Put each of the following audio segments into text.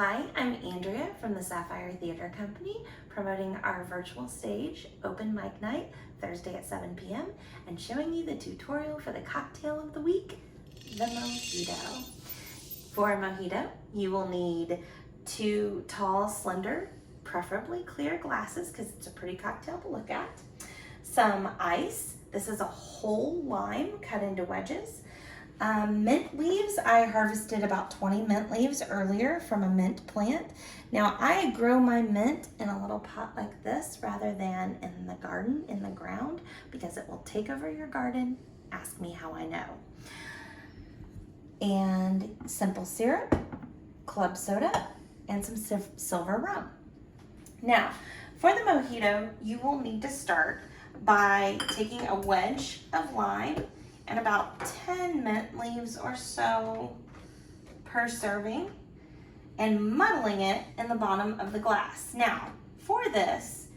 Hi, I'm Andrea from the Sapphire Theater Company, promoting our virtual stage Open Mic Night, Thursday at 7 p.m. and showing you the tutorial for the cocktail of the week, the Mojito. For a Mojito, you will need 2 tall, slender, preferably clear glasses because it's a pretty cocktail to look at, some ice. This is a whole lime cut into wedges. Mint leaves, I harvested about 20 mint leaves earlier from a mint plant. Now I grow my mint in a little pot like this rather than in the garden, in the ground, because it will take over your garden. Ask me how I know. And simple syrup, club soda, and some silver rum. Now, for the Mojito, you will need to start by taking a wedge of lime and about 10 mint leaves or so per serving and muddling it in the bottom of the glass. Now, for this,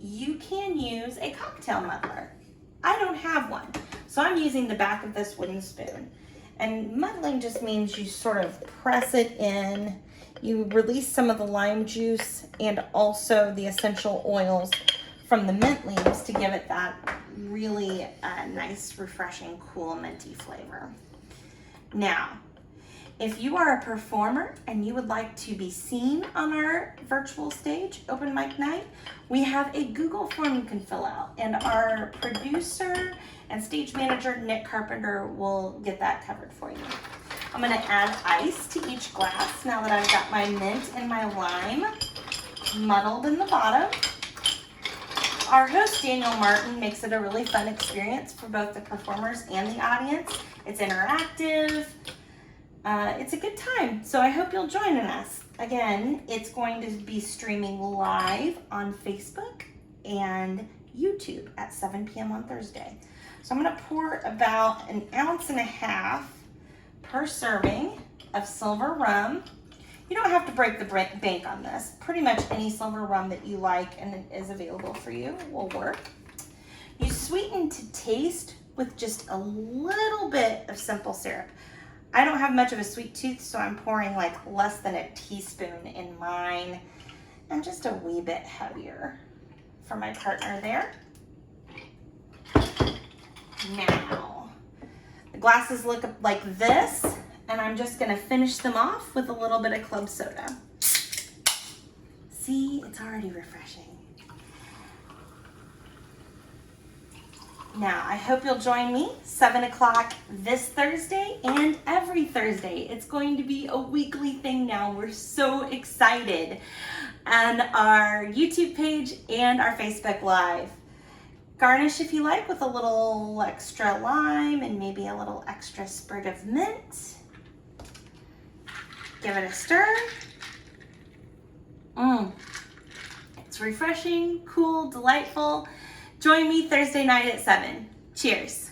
you can use a cocktail muddler. I don't have one, so I'm using the back of this wooden spoon. And muddling just means you sort of press it in, you release some of the lime juice and also the essential oils from the mint leaves to give it that really nice, refreshing, cool, minty flavor. Now, if you are a performer and you would like to be seen on our virtual stage, Open Mic Night, we have a Google form you can fill out, and our producer and stage manager, Nick Carpenter, will get that covered for you. I'm gonna add ice to each glass now that I've got my mint and my lime muddled in the bottom. Our host, Daniel Martin, makes it a really fun experience for both the performers and the audience. It's interactive. It's a good time, so I hope you'll join us. Again, it's going to be streaming live on Facebook and YouTube at 7 p.m. on Thursday. So I'm gonna pour about 1.5 ounces per serving of silver rum. You don't have to break the bank on this. Pretty much any silver rum that you like and is available for you will work. You sweeten to taste with just a little bit of simple syrup. I don't have much of a sweet tooth, so I'm pouring like less than a teaspoon in mine and just a wee bit heavier for my partner there. Now, the glasses look like this, and I'm just gonna finish them off with a little bit of club soda. See, it's already refreshing. Now, I hope you'll join me 7 o'clock this Thursday and every Thursday. It's going to be a weekly thing now. We're so excited. And our YouTube page and our Facebook Live. Garnish if you like with a little extra lime and maybe a little extra sprig of mint. Give it a stir. It's refreshing, cool, delightful. Join me Thursday night at 7. Cheers.